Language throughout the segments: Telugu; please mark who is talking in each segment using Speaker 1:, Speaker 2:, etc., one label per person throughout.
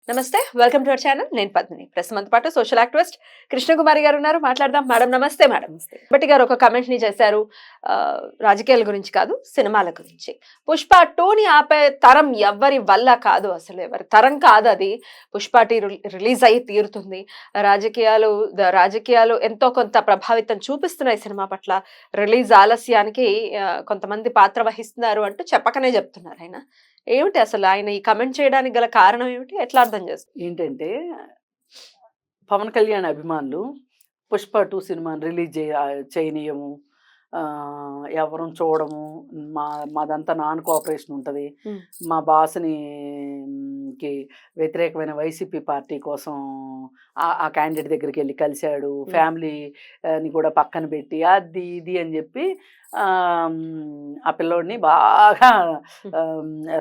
Speaker 1: నమస్తే, వెల్కమ్ టు అవర్ ఛానల్. నేను పద్మిని. ప్రస్తుతం పాటు సోషల్ యాక్టివిస్ట్ కృష్ణకుమారి గారు ఉన్నారు. మాట్లాడదాం. మేడం నమస్తే. మేడం నమస్తే. భట్టి గారు ఒక కమెంట్ ని చేశారు, రాజకీయాల గురించి కాదు, సినిమాల గురించి. పుష్ప 2ని ఆపే తరం ఎవరి వల్ల కాదు, అసలు ఎవరి తరం కాదు అది. పుష్ప 2 రిలీజ్ అయ్యి తీరుతుంది. రాజకీయాలు ఎంతో కొంత ప్రభావితం చూపిస్తున్నాయి సినిమా పట్ల. రిలీజ్ ఆలస్యానికి కొంతమంది పాత్ర వహిస్తున్నారు అంటూ చెప్పకనే చెప్తున్నారు ఆయన. ఏమిటి అసలు ఆయన ఈ కమెంట్ చేయడానికి గల కారణం ఏమిటి? ఎట్లా అర్థం చేస్తారు?
Speaker 2: ఏంటంటే పవన్ కళ్యాణ్ అభిమానులు పుష్ప 2 సినిమాని రిలీజ్ చేయనీయము, ఎవరు చూడము, మాదంతా నాన్ కోఆపరేషన్ ఉంటుంది. మా బాస్ని వ్యతిరేకమైన వైసీపీ పార్టీ కోసం ఆ క్యాండిడేట్ దగ్గరికి వెళ్ళి కలిశాడు, ఫ్యామిలీని కూడా పక్కన పెట్టి అది ఇది అని చెప్పి ఆ పిల్లోడిని బాగా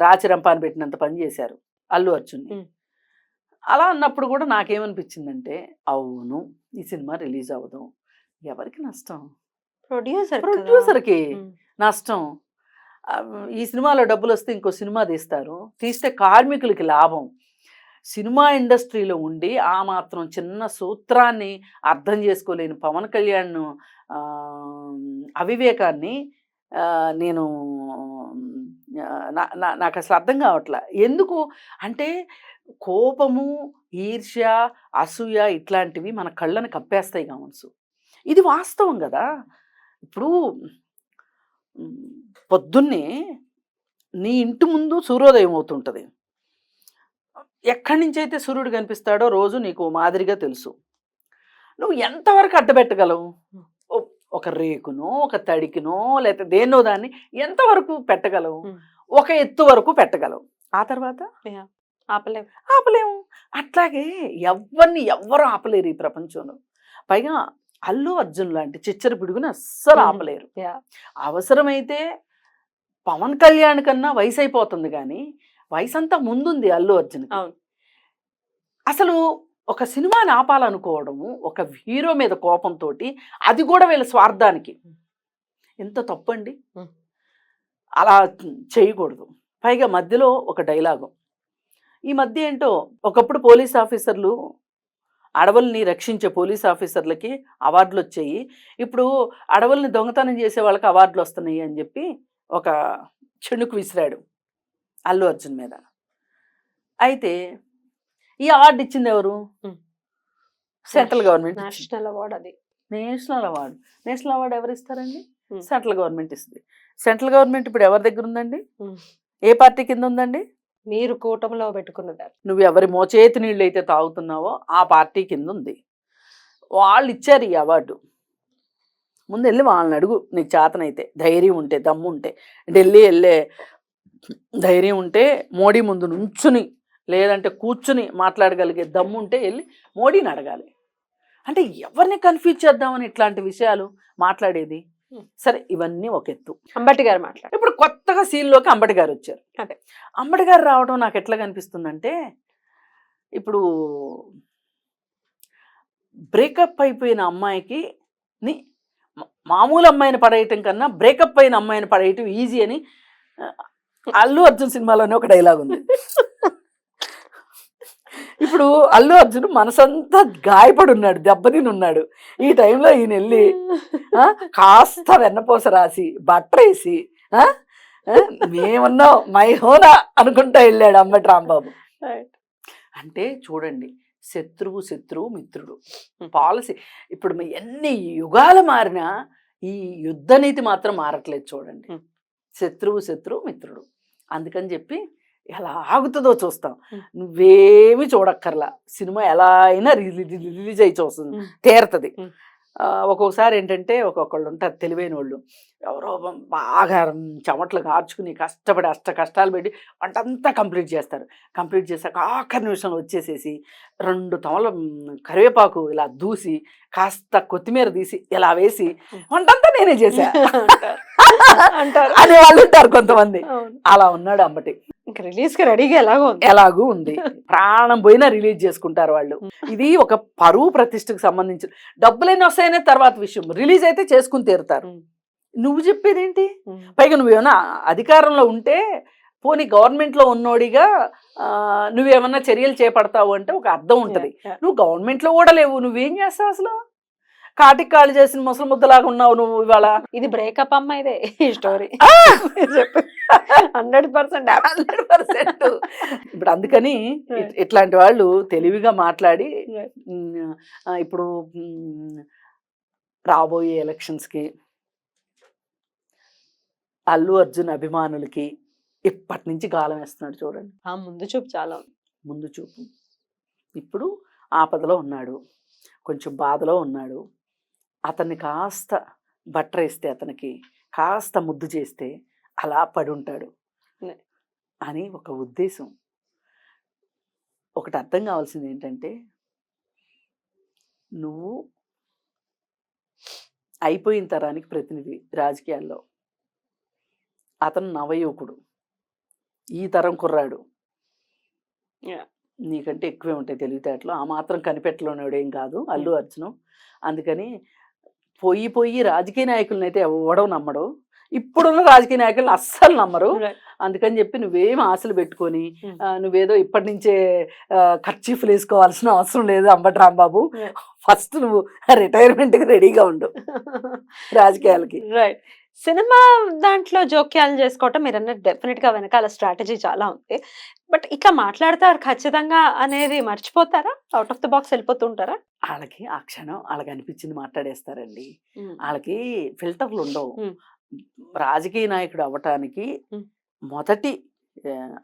Speaker 2: రాచిరంపాన్ని పెట్టినంత పని చేశారు అల్లు అర్జున్ని. అలా అన్నప్పుడు కూడా నాకేమనిపించిందంటే, అవును ఈ సినిమా రిలీజ్ అవ్వదు, ఎవరికి నష్టం? ప్రొడ్యూసర్కి నష్టం. ఈ సినిమాలో డబ్బులు వస్తే ఇంకో సినిమా తీస్తే కార్మికులకి లాభం. సినిమా ఇండస్ట్రీలో ఉండి ఆ మాత్రం చిన్న సూత్రాన్ని అర్థం చేసుకోలేని పవన్ కళ్యాణ్ అవివేకాన్ని నేను నాకు అసలు అర్థం కావట్లా. ఎందుకు అంటే కోపము, ఈర్ష్య, అసూయ ఇట్లాంటివి మన కళ్ళని కప్పేస్తాయి కావచ్చు. ఇది వాస్తవం కదా. ఇప్పుడు పొద్దున్నే నీ ఇంటి ముందు సూర్యోదయం అవుతుంటుంది. ఎక్కడి నుంచి అయితే సూర్యుడు కనిపిస్తాడో రోజు నీకు మాదిరిగా తెలుసు. నువ్వు ఎంతవరకు అడ్డపెట్టగలవు? ఒక రేకునో, ఒక తడికినో, లేకపోతే దేన్నో దాన్ని ఎంతవరకు పెట్టగలవు? ఒక ఎత్తు వరకు పెట్టగలవు. ఆ తర్వాత ఆపలేము. అట్లాగే ఎవ్వరు ఆపలేరు ఈ ప్రపంచంలో. పైగా అల్లు అర్జున్ లాంటి చిచ్చర పిడుగుని అస్సలు ఆపలేరు. అవసరమైతే పవన్ కళ్యాణ్ కన్నా వయసు అయిపోతుంది, కానీ వయసు అంతా ముందుంది అల్లు అర్జున్. అసలు ఒక సినిమాని ఆపాలనుకోవడము, ఒక హీరో మీద కోపంతో, అది కూడా వీళ్ళ స్వార్థానికి, ఎంత తప్పండి. అలా చేయకూడదు. పైగా మధ్యలో ఒక డైలాగు, ఈ మధ్య ఏంటో ఒకప్పుడు పోలీస్ ఆఫీసర్లు, అడవుల్ని రక్షించే పోలీస్ ఆఫీసర్లకి అవార్డులు వచ్చాయి, ఇప్పుడు అడవుల్ని దొంగతనం చేసే వాళ్ళకి అవార్డులు వస్తున్నాయి అని చెప్పి ఒక చెణుకు విసిరాడు అల్లు అర్జున్ మీద. అయితే ఈ అవార్డు ఇచ్చింది ఎవరు? Central government.
Speaker 1: National award. అది
Speaker 2: నేషనల్ అవార్డు ఎవరు ఇస్తారండి? సెంట్రల్ గవర్నమెంట్ ఇస్తుంది. సెంట్రల్ గవర్నమెంట్ ఇప్పుడు ఎవరి దగ్గర ఉందండి? ఏ పార్టీ కింద ఉందండి?
Speaker 1: మీరు కూటమిలో పెట్టుకున్నదారు.
Speaker 2: నువ్వు ఎవరి మోచేతి నీళ్ళు అయితే తాగుతున్నావో ఆ పార్టీ కింద ఉంది. వాళ్ళు ఇచ్చారు ఈ అవార్డు. ముందు వెళ్ళి వాళ్ళని అడుగు, నీకు చేతనైతే, ధైర్యం ఉంటే, దమ్ము ఉంటే, ఢిల్లీ వెళ్ళే ధైర్యం ఉంటే, మోడీ ముందు నుంచుని లేదంటే కూర్చుని మాట్లాడగలిగే దమ్ము ఉంటే వెళ్ళి మోడీని అడగాలి. అంటే ఎవరిని కన్ఫ్యూజ్ చేద్దామని ఇట్లాంటి విషయాలు మాట్లాడేది. సరే, ఇవన్నీ ఒక ఎత్తు.
Speaker 1: అంబటి గారు మాట్లాడారు.
Speaker 2: ఇప్పుడు కొత్తగా సీన్లోకి అంబటి గారు వచ్చారు.
Speaker 1: అదే
Speaker 2: అంబటి గారు రావడం నాకు ఎట్లా కనిపిస్తుందంటే, ఇప్పుడు బ్రేకప్ అయిపోయిన అమ్మాయికి మామూలు అమ్మాయిని పడేయటం కన్నా బ్రేకప్ అయిన అమ్మాయిని పడేయటం ఈజీ అని అల్లు అర్జున్ సినిమాలోనే ఒక డైలాగ్ ఉంది. ఇప్పుడు అల్లు అర్జున్ మనసంతా గాయపడి ఉన్నాడు, దెబ్బతిని ఉన్నాడు. ఈ టైంలో ఈయన వెళ్ళి కాస్త వెన్నపూస రాసి బట్టరేసి మేమున్నావు మై హోనా అనుకుంటా వెళ్ళాడు అంబటి రాంబాబు. అంటే చూడండి, శత్రువు మిత్రుడు పాలసీ. ఇప్పుడు ఎన్ని యుగాలు మారినా ఈ యుద్ధ నీతి మాత్రం మారట్లేదు. చూడండి, శత్రువు మిత్రుడు. అందుకని చెప్పి ఎలా ఆగుతుందో చూస్తాం. నువ్వేమి చూడక్కర్లా, సినిమా ఎలా అయినా రిలీజ్ అయి చూస్తుంది, తీరుతుంది. ఒక్కొక్కసారి ఏంటంటే ఒక్కొక్కళ్ళు ఉంటారు తెలివైన వాళ్ళు, ఎవరో బాగా చెమట్లు కార్చుకుని కష్టపడి కష్టాలు పెట్టి వంటంతా కంప్లీట్ చేస్తారు. కంప్లీట్ చేశాక ఆఖరి నిమిషంలో వచ్చేసేసి 2 తమల కరివేపాకు ఇలా దూసి కాస్త కొత్తిమీర తీసి ఇలా వేసి వంటంతా నేనే చేశా
Speaker 1: అంటారు
Speaker 2: అనే వాళ్ళు ఉంటారు కొంతమంది. అలా ఉన్నాడు అంబటి.
Speaker 1: రిలీజ్ కి రెడీగా
Speaker 2: ఎలాగూ ఉంది. ప్రాణం పోయినా రిలీజ్ చేసుకుంటారు వాళ్ళు. ఇది ఒక పరువు ప్రతిష్టకు సంబంధించిన, డబ్బులైనా వస్తాయనే తర్వాత విషయం, రిలీజ్ అయితే చేసుకుని తీరుతారు. నువ్వు చెప్పేదేంటి? పైగా నువ్వేమన్నా అధికారంలో ఉంటే పోనీ గవర్నమెంట్లో ఉన్నోడిగా నువ్వేమన్నా చర్యలు చేపడతావు అంటే ఒక అర్థం ఉంటుంది. నువ్వు గవర్నమెంట్లో కూడా లేవు, నువ్వేం చేస్తావు అసలు? కాటికి కాళ్ళు చేసిన ముసలి ముద్దలాగా ఉన్నావు నువ్వు ఇవాళ.
Speaker 1: ఇది బ్రేకప్ అమ్మాయిదే ఈ స్టోరీ. 100%.
Speaker 2: ఇప్పుడు అందుకని ఇట్లాంటి వాళ్ళు తెలివిగా మాట్లాడి ఇప్పుడు రాబోయే ఎలక్షన్స్కి అల్లు అర్జున్ అభిమానులకి ఇప్పటి నుంచి గాలం వేస్తున్నాడు చూడండి.
Speaker 1: ముందు చూపు చాలా
Speaker 2: ముందు చూపు. ఇప్పుడు ఆపదలో ఉన్నాడు, కొంచెం బాధలో ఉన్నాడు. అతన్ని కాస్త బట్టరేస్తే, అతనికి కాస్త ముద్దు చేస్తే అలా పడి ఉంటాడు అని ఒక ఉద్దేశం. ఒకటి అర్థం కావాల్సింది ఏంటంటే, నువ్వు అయిపోయిన తరానికి ప్రతినిధి రాజకీయాల్లో. అతను నవయువకుడు, ఈ తరం కుర్రాడు. నీకంటే ఎక్కువే ఉంటాయి తెలివితేటలు, ఆ మాత్రం కనిపెట్టలోనేవాడు ఏం కాదు అల్లు అర్జున్. అందుకని పోయి రాజకీయ నాయకులను అయితే ఎవడో నమ్మడు, ఇప్పుడున్న రాజకీయ నాయకులను అస్సలు నమ్మరు. అందుకని చెప్పి నువ్వేం ఆశలు పెట్టుకొని నువ్వేదో ఇప్పటి నుంచే ఖర్చీఫ్లు వేసుకోవాల్సిన అవసరం లేదు అంబటి రాంబాబు. ఫస్ట్ నువ్వు రిటైర్మెంట్కి రెడీగా ఉండు రాజకీయాలకి.
Speaker 1: రైట్. సినిమా దాంట్లో జోక్యాలు చేసుకోవటం మీరు అన్నట్టు డెఫినెట్ గా వెనకాల స్ట్రాటజీ చాలా ఉంది. బట్ ఇట్లా మాట్లాడతారు ఖచ్చితంగా అనేది మర్చిపోతారా? అవుట్ ఆఫ్ ద బాక్స్ వెళ్ళిపోతుంటారా?
Speaker 2: వాళ్ళకి ఆ క్షణం వాళ్ళకి అనిపించింది మాట్లాడేస్తారండి. వాళ్ళకి ఫిల్టర్లు ఉండవు. రాజకీయ నాయకుడు అవ్వటానికి మొదటి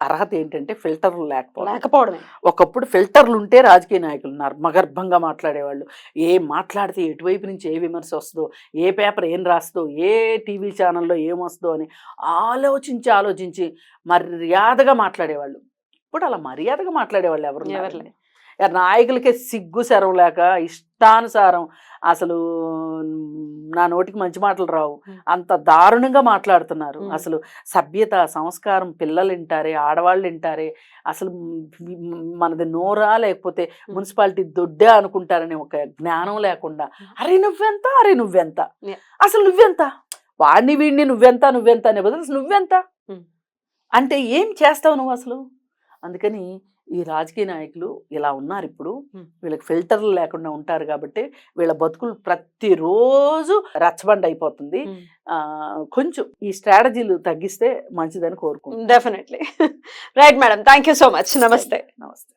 Speaker 2: అర్హత ఏంటంటే ఫిల్టర్లు లేకపోవడమే. ఒకప్పుడు ఫిల్టర్లు ఉంటే రాజకీయ నాయకులు నర్మగర్భంగా మాట్లాడేవాళ్ళు. ఏం మాట్లాడితే ఎటువైపు నుంచి ఏ విమర్శ వస్తుందో, ఏ పేపర్ ఏం రాస్తుందో, ఏ టీవీ ఛానల్లో ఏమొస్తుందో అని ఆలోచించి మర్యాదగా మాట్లాడేవాళ్ళు. ఇప్పుడు అలా మర్యాదగా మాట్లాడేవాళ్ళు ఎవరు? నాయకులకే సిగ్గు శరం లేక ఇష్టానుసారం అసలు నా నోటికి మంచి మాటలు రావు, అంత దారుణంగా మాట్లాడుతున్నారు. అసలు సభ్యత సంస్కారం పిల్లలు వింటారే, ఆడవాళ్ళు వింటారే, అసలు మనది నోరా లేకపోతే మున్సిపాలిటీ దొడ్డే అనుకుంటారని ఒక జ్ఞానం లేకుండా అరే నువ్వెంత అసలు నువ్వెంత, వాడిని వీడిని నువ్వెంత అనే బదులు నువ్వెంత అంటే ఏం చేస్తావు నువ్వు అసలు? అందుకని ఈ రాజకీయ నాయకులు ఇలా ఉన్నారు. ఇప్పుడు వీళ్ళకి ఫిల్టర్లు లేకుండా ఉంటారు కాబట్టి వీళ్ళ బతుకులు ప్రతిరోజు రచ్చబండ అయిపోతుంది. కొంచెం ఈ స్ట్రాటజీలు తగ్గిస్తే మంచిదని కోరుకుంటున్నాను.
Speaker 1: Definitely. Right madam, thank you so much. నమస్తే.